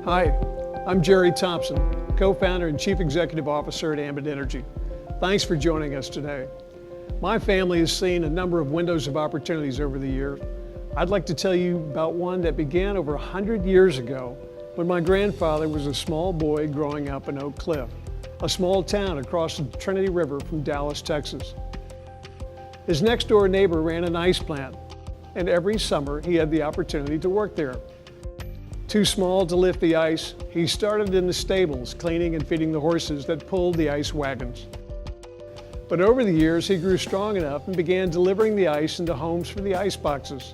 Hi, I'm Jerry Thompson, co-founder and chief executive officer at Ambit Energy. Thanks for joining us today. My family has seen a number of windows of opportunities over the years. I'd like to tell you about one that began over 100 years ago when my grandfather was a small boy growing up in Oak Cliff, a small town across the Trinity River from Dallas, Texas. His next door neighbor ran an ice plant, and every summer he had the opportunity to work there. Too small to lift the ice, he started in the stables, cleaning and feeding the horses that pulled the ice wagons. But over the years, he grew strong enough and began delivering the ice into homes for the ice boxes.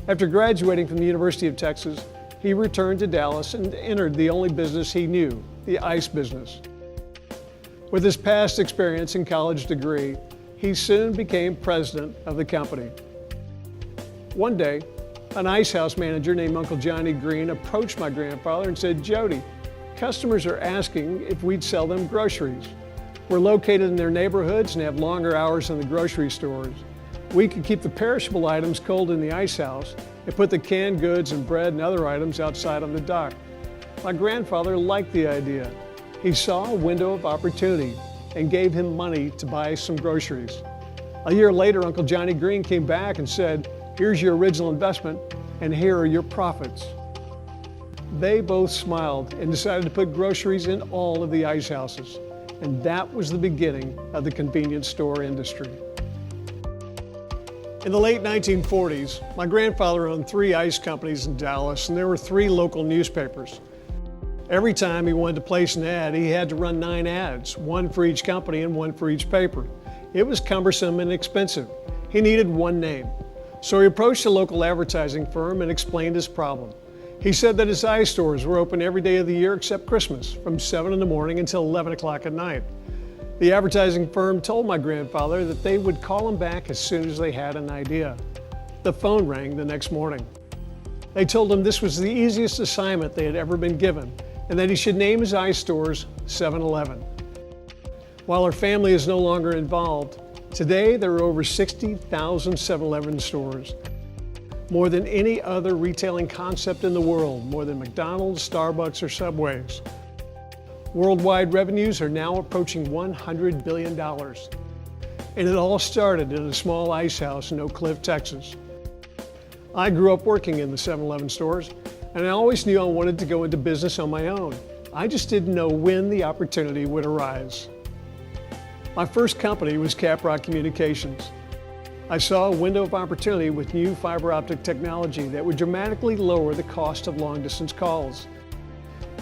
After graduating from the University of Texas, he returned to Dallas and entered the only business he knew, the ice business. With his past experience and college degree, he soon became president of the company. One day, an ice house manager named Uncle Johnny Green approached my grandfather and said, "Jody, customers are asking if we'd sell them groceries. We're located in their neighborhoods and have longer hours than the grocery stores. We could keep the perishable items cold in the ice house and put the canned goods and bread and other items outside on the dock." My grandfather liked the idea. He saw a window of opportunity and gave him money to buy some groceries. A year later, Uncle Johnny Green came back and said, "Here's your original investment, and here are your profits." They both smiled and decided to put groceries in all of the ice houses. And that was the beginning of the convenience store industry. In the late 1940s, my grandfather owned 3 ice companies in Dallas, and there were 3 local newspapers. Every time he wanted to place an ad, he had to run 9 ads, 1 for each company and 1 for each paper. It was cumbersome and expensive. He needed one name. So he approached a local advertising firm and explained his problem. He said that his ice stores were open every day of the year except Christmas, from 7 in the morning until 11 o'clock at night. The advertising firm told my grandfather that they would call him back as soon as they had an idea. The phone rang the next morning. They told him this was the easiest assignment they had ever been given, and that he should name his ice stores 7-Eleven. While our family is no longer involved, today there are over 60,000 7-Eleven stores. More than any other retailing concept in the world, more than McDonald's, Starbucks, or Subways. Worldwide revenues are now approaching $100 billion. And it all started in a small ice house in Oak Cliff, Texas. I grew up working in the 7-Eleven stores, and I always knew I wanted to go into business on my own. I just didn't know when the opportunity would arise. My first company was Caprock Communications. I saw a window of opportunity with new fiber optic technology that would dramatically lower the cost of long-distance calls.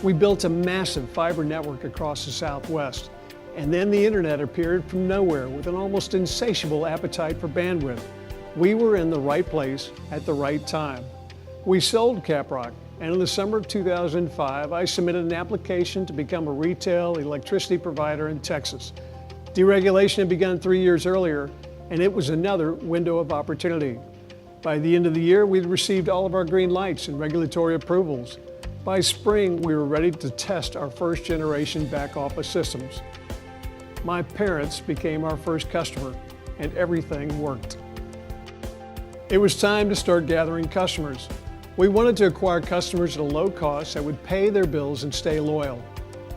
We built a massive fiber network across the Southwest, and then the internet appeared from nowhere with an almost insatiable appetite for bandwidth. We were in the right place at the right time. We sold Caprock, and in the summer of 2005, I submitted an application to become a retail electricity provider in Texas. Deregulation had begun 3 years earlier, and it was another window of opportunity. By the end of the year, we'd received all of our green lights and regulatory approvals. By spring, we were ready to test our first generation back office systems. My parents became our first customer, and everything worked. It was time to start gathering customers. We wanted to acquire customers at a low cost that would pay their bills and stay loyal.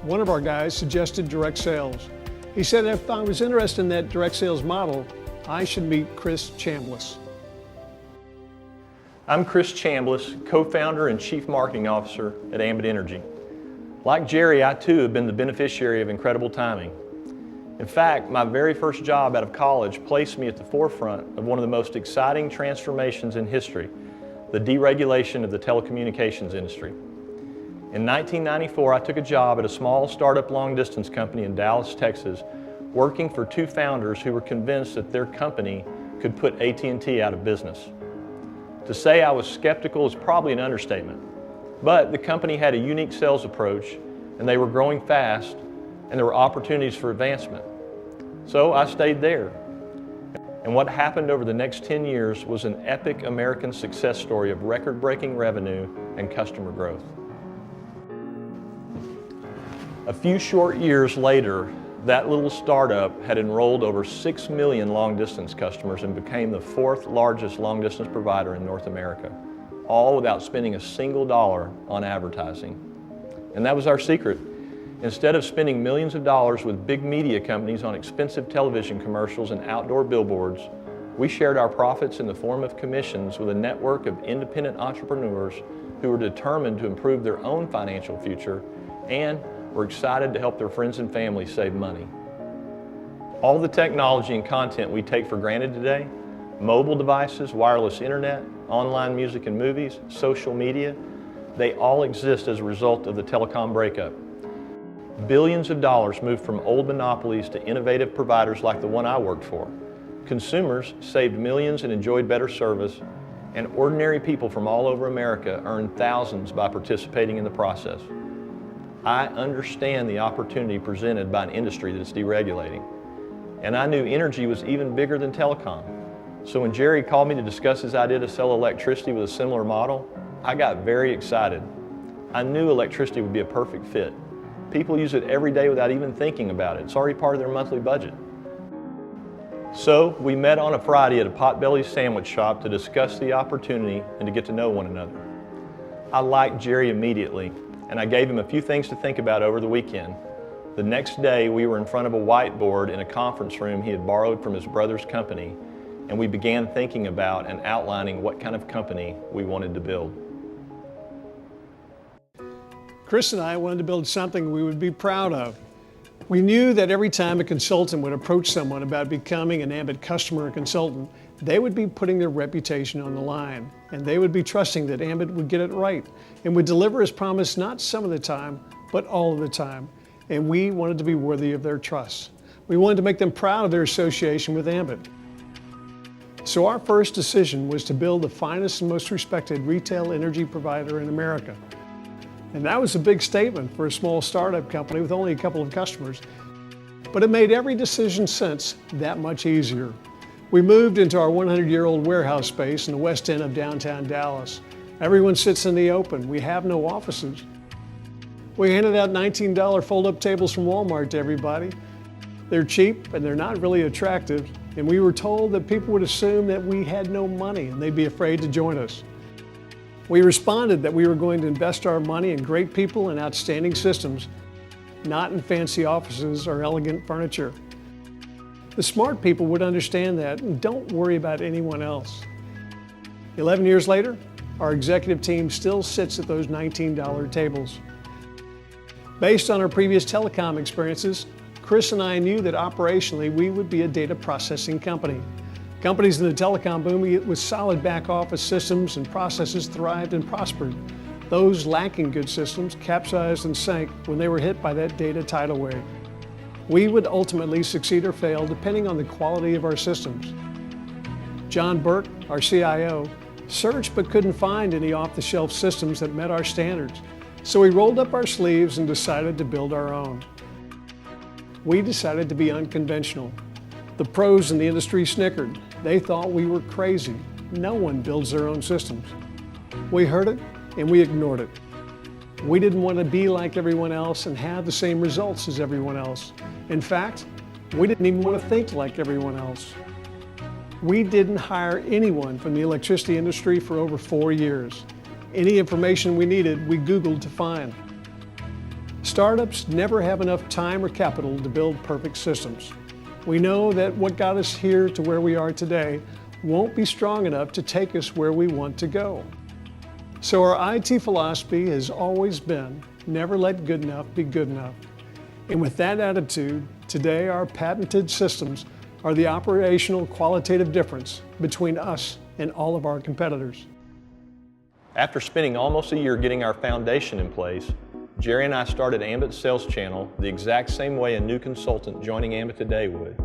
One of our guys suggested direct sales. He said if I was interested in that direct sales model, I should meet Chris Chambliss. I'm Chris Chambliss, co-founder and chief marketing officer at Ambit Energy. Like Jerry, I too have been the beneficiary of incredible timing. In fact, my very first job out of college placed me at the forefront of one of the most exciting transformations in history, the deregulation of the telecommunications industry. In 1994, I took a job at a small startup long-distance company in Dallas, Texas, working for 2 founders who were convinced that their company could put AT&T out of business. To say I was skeptical is probably an understatement, but the company had a unique sales approach, and they were growing fast, and there were opportunities for advancement. So I stayed there. And what happened over the next 10 years was an epic American success story of record-breaking revenue and customer growth. A few short years later, that little startup had enrolled over 6 million long-distance customers and became the 4th largest long-distance provider in North America. all without spending a single dollar on advertising. And that was our secret. Instead of spending millions of dollars with big media companies on expensive television commercials and outdoor billboards, we shared our profits in the form of commissions with a network of independent entrepreneurs who were determined to improve their own financial future and were excited to help their friends and family save money. All the technology and content we take for granted today, mobile devices, wireless internet, online music and movies, social media, they all exist as a result of the telecom breakup. Billions of dollars moved from old monopolies to innovative providers like the one I worked for. Consumers saved millions and enjoyed better service, and ordinary people from all over America earned thousands by participating in the process. I understand the opportunity presented by an industry that is deregulating, and I knew energy was even bigger than telecom. So when Jerry called me to discuss his idea to sell electricity with a similar model, I got very excited. I knew electricity would be a perfect fit. People use it every day without even thinking about it. It's already part of their monthly budget. So we met on a Friday at a Potbelly's sandwich shop to discuss the opportunity and to get to know one another. I liked Jerry immediately, and I gave him a few things to think about over the weekend. The next day, we were in front of a whiteboard in a conference room he had borrowed from his brother's company, and we began thinking about and outlining what kind of company we wanted to build. Chris and I wanted to build something we would be proud of. We knew that every time a consultant would approach someone about becoming an Ambit customer or consultant, they would be putting their reputation on the line, and they would be trusting that Ambit would get it right and would deliver as promised not some of the time, but all of the time. And we wanted to be worthy of their trust. We wanted to make them proud of their association with Ambit. So our first decision was to build the finest and most respected retail energy provider in America. And that was a big statement for a small startup company with only a couple of customers. But it made every decision since that much easier. We moved into our 100-year-old warehouse space in the west end of downtown Dallas. Everyone sits in the open. We have no offices. We handed out $19 fold-up tables from Walmart to everybody. They're cheap and they're not really attractive. And we were told that people would assume that we had no money and they'd be afraid to join us. We responded that we were going to invest our money in great people and outstanding systems, not in fancy offices or elegant furniture. The smart people would understand that and don't worry about anyone else. 11 years later, our executive team still sits at those $19 tables. Based on our previous telecom experiences, Chris and I knew that operationally we would be a data processing company. Companies in the telecom boom with solid back office systems and processes thrived and prospered. Those lacking good systems capsized and sank when they were hit by that data tidal wave. We would ultimately succeed or fail depending on the quality of our systems. John Burke, our CIO, searched but couldn't find any off-the-shelf systems that met our standards. So we rolled up our sleeves and decided to build our own. We decided to be unconventional. The pros in the industry snickered. They thought we were crazy. No one builds their own systems. We heard it and we ignored it. We didn't want to be like everyone else and have the same results as everyone else. In fact, we didn't even want to think like everyone else. We didn't hire anyone from the electricity industry for over 4 years. Any information we needed, we Googled to find. Startups never have enough time or capital to build perfect systems. We know that what got us here to where we are today won't be strong enough to take us where we want to go. So our IT philosophy has always been, never let good enough be good enough. And with that attitude, today our patented systems are the operational qualitative difference between us and all of our competitors. After spending almost a year getting our foundation in place, Jerry and I started Ambit's sales channel the exact same way a new consultant joining Ambit today would.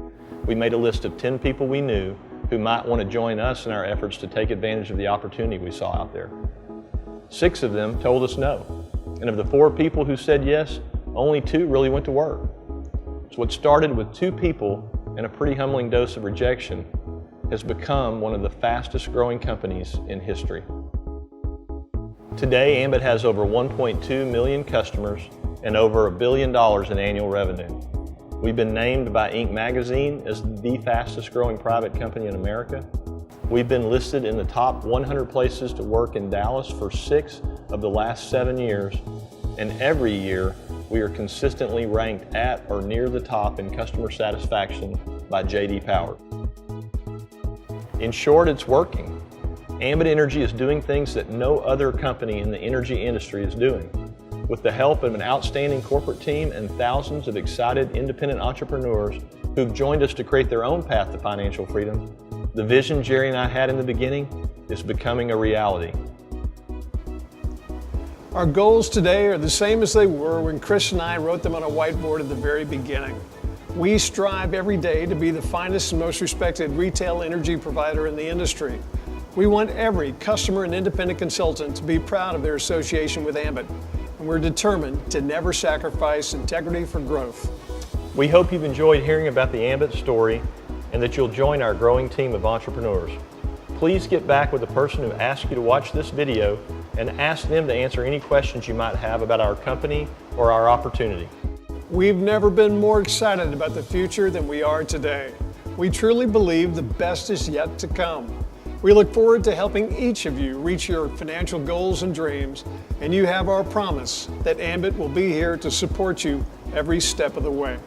We made a list of 10 people we knew who might want to join us in our efforts to take advantage of the opportunity we saw out there. 6 of them told us no, and of the 4 people who said yes, only 2 really went to work. So what started with 2 people and a pretty humbling dose of rejection has become one of the fastest growing companies in history. Today, Ambit has over 1.2 million customers and over $1 billion in annual revenue. We've been named by Inc. magazine as the fastest growing private company in America. We've been listed in the top 100 places to work in Dallas for 6 of the last 7 years, and every year we are consistently ranked at or near the top in customer satisfaction by J.D. Power. In short, it's working. Ambit Energy is doing things that no other company in the energy industry is doing. With the help of an outstanding corporate team and thousands of excited independent entrepreneurs who've joined us to create their own path to financial freedom, the vision Jerry and I had in the beginning is becoming a reality. Our goals today are the same as they were when Chris and I wrote them on a whiteboard at the very beginning. We strive every day to be the finest and most respected retail energy provider in the industry. We want every customer and independent consultant to be proud of their association with Ambit, and we're determined to never sacrifice integrity for growth. We hope you've enjoyed hearing about the Ambit story and that you'll join our growing team of entrepreneurs. Please get back with the person who asked you to watch this video and ask them to answer any questions you might have about our company or our opportunity. We've never been more excited about the future than we are today. We truly believe the best is yet to come. We look forward to helping each of you reach your financial goals and dreams, and you have our promise that Ambit will be here to support you every step of the way.